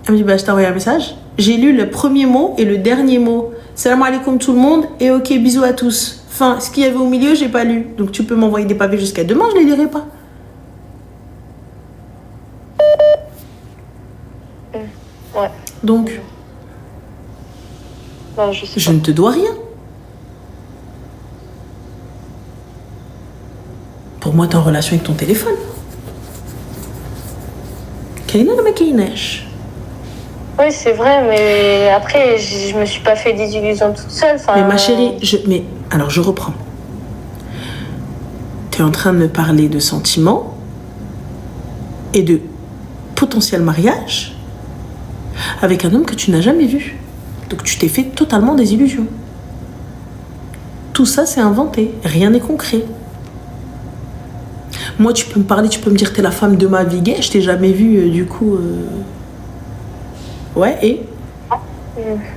Elle me dit bah je t'ai envoyé un message. J'ai lu le premier mot et le dernier mot. Salam alaikum tout le monde et ok bisous à tous. Enfin, ce qu'il y avait au milieu, j'ai pas lu. Donc tu peux m'envoyer des pavés jusqu'à demain, je les lirai pas. Ouais. Donc, Non, je sais je ne te dois rien. Pour moi, t'es en relation avec ton téléphone. Kaina ou ma kainash? Oui, c'est vrai, mais après, je me suis pas fait des illusions toute seule. Enfin, Mais ma chérie, alors je reprends. Tu es en train de me parler de sentiments et de potentiel mariage avec un homme que tu n'as jamais vu. Donc tu t'es fait totalement des illusions. Tout ça, c'est inventé. Rien n'est concret. Moi, tu peux me parler, tu peux me dire t'es la femme de ma vie gay, je t'ai jamais vu, du coup... Ouais, et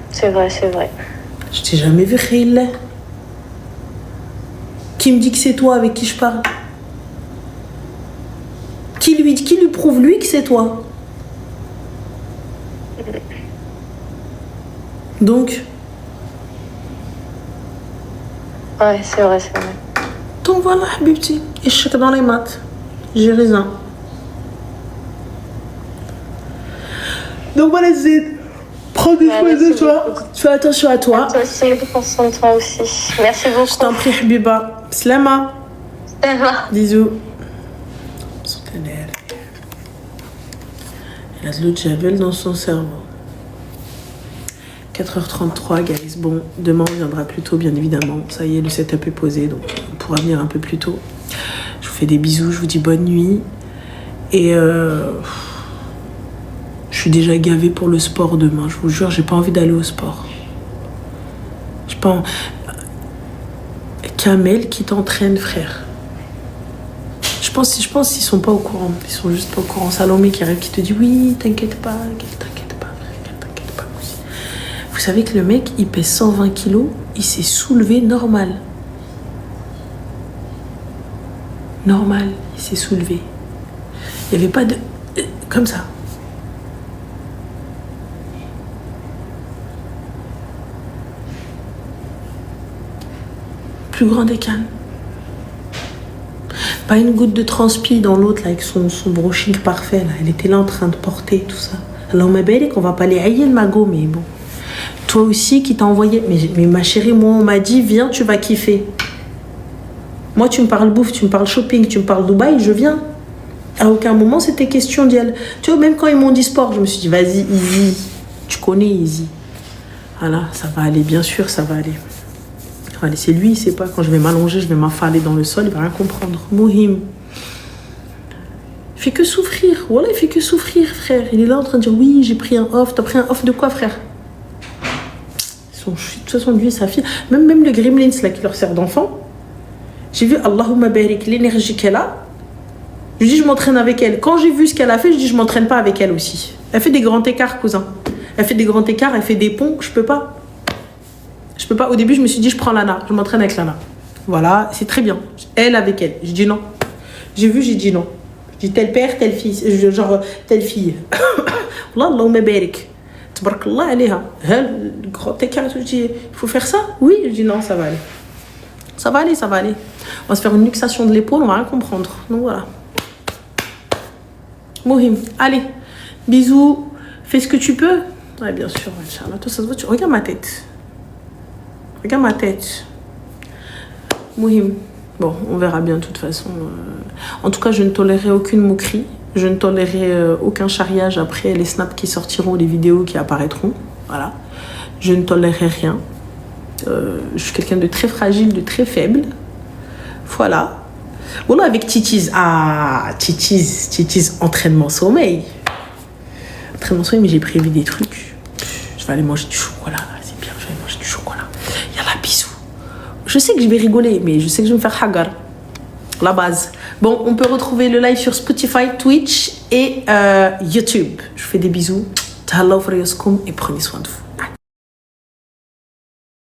C'est vrai, c'est vrai. je t'ai jamais vu, Khayla. Qui me dit que c'est toi avec qui je parle? Qui lui prouve lui que c'est toi? Donc, Ouais, c'est vrai, c'est vrai. donc voilà, Habibti, échec dans les maths. J'ai raison. Donc voilà, Zid. Prends des soins de merci toi. beaucoup. Fais attention à toi. Toi aussi, prends soin de toi aussi. Merci beaucoup. Je t'en prie, Habiba. Slama. Ça va. Bisous. Elle a de l'eau de javel dans son cerveau. 4h33, guys. Bon, demain on viendra plus tôt, bien évidemment. Ça y est, le setup est posé, donc on pourra venir un peu plus tôt. Je vous fais des bisous, je vous dis bonne nuit. Et je suis déjà gavée pour le sport demain. Je vous jure, j'ai pas envie d'aller au sport. J'ai pas envie. Kamel qui t'entraîne, frère. Je pense qu'ils sont pas au courant. Ils sont juste pas au courant. Salomé qui arrive, qui te dit oui, t'inquiète pas, t'inquiète pas, frère, t'inquiète pas. Vous savez que le mec, il pèse 120 kilos, il s'est soulevé normal. Normal, il s'est soulevé. Il n'y avait pas de... Comme ça. Plus grand des cannes. Pas une goutte de transpi dans l'autre, là, avec son brushing parfait, là. Elle était là en train de porter tout ça. Alors, ma belle, qu'on va pas les haïr le magot, mais bon. Toi aussi, qui t'a envoyé... Mais ma chérie, moi, on m'a dit, viens, tu vas kiffer. Moi, tu me parles bouffe, tu me parles shopping, tu me parles Dubaï, je viens. À aucun moment, c'était question d'y aller. Tu vois, même quand ils m'ont dit sport, je me suis dit, vas-y, easy. Tu connais, easy. Voilà, ça va aller, bien sûr, ça va aller. Allez, c'est lui, il sait pas, quand je vais m'allonger, je vais m'affaler dans le sol, il va rien comprendre. Mohim. Il fait que souffrir. Voilà, il fait que souffrir, frère. Il est là en train de dire, oui, j'ai pris un off. T'as pris un off de quoi, frère? De toute façon, lui et sa fille, même le Gremlins, là, qui leur sert d'enfant, j'ai vu, Allahumma barik, l'énergie qu'elle a. Je lui dis, je m'entraîne avec elle. Quand j'ai vu ce qu'elle a fait, je dis, je m'entraîne pas avec elle aussi. Elle fait des grands écarts, cousin. Elle fait des grands écarts, elle fait des ponts. Je peux pas. Je peux pas. Au début, je me suis dit, je prends Lana. Je m'entraîne avec Lana. Voilà, c'est très bien. Elle avec elle. Je dis non. J'ai vu, j'ai dit non. Je dis tel père, telle fille. Genre, telle fille. Wallah, Allahumma barik. Tabarakallah alayha. Le grand écart, je dis, il faut faire ça? Oui. Je dis non, ça va aller. Ça va aller, ça va aller. On va se faire une luxation de l'épaule, on va rien comprendre. Donc voilà. Mohim, allez, bisous, fais ce que tu peux. Ouais, bien sûr, Inch'Allah. Toi, ça se voit, regarde ma tête. Regarde ma tête. Mohim. Bon, on verra bien de toute façon. En tout cas, je ne tolérerai aucune moquerie. Je ne tolérerai aucun charriage après les snaps qui sortiront, les vidéos qui apparaîtront. Voilà. Je ne tolérerai rien. Je suis quelqu'un de très fragile, de très faible. Voilà. Voilà, avec Titiz. Ah, Titiz, entraînement sommeil. Entraînement sommeil, mais j'ai prévu des trucs. Je vais aller manger du chocolat. C'est bien, je vais aller manger du chocolat. Yallah, bisous. Je sais que je vais rigoler, mais je sais que je vais me faire hagar. La base. Bon, on peut retrouver le live sur Spotify, Twitch et YouTube. Je vous fais des bisous. Tahallah et prenez soin de vous.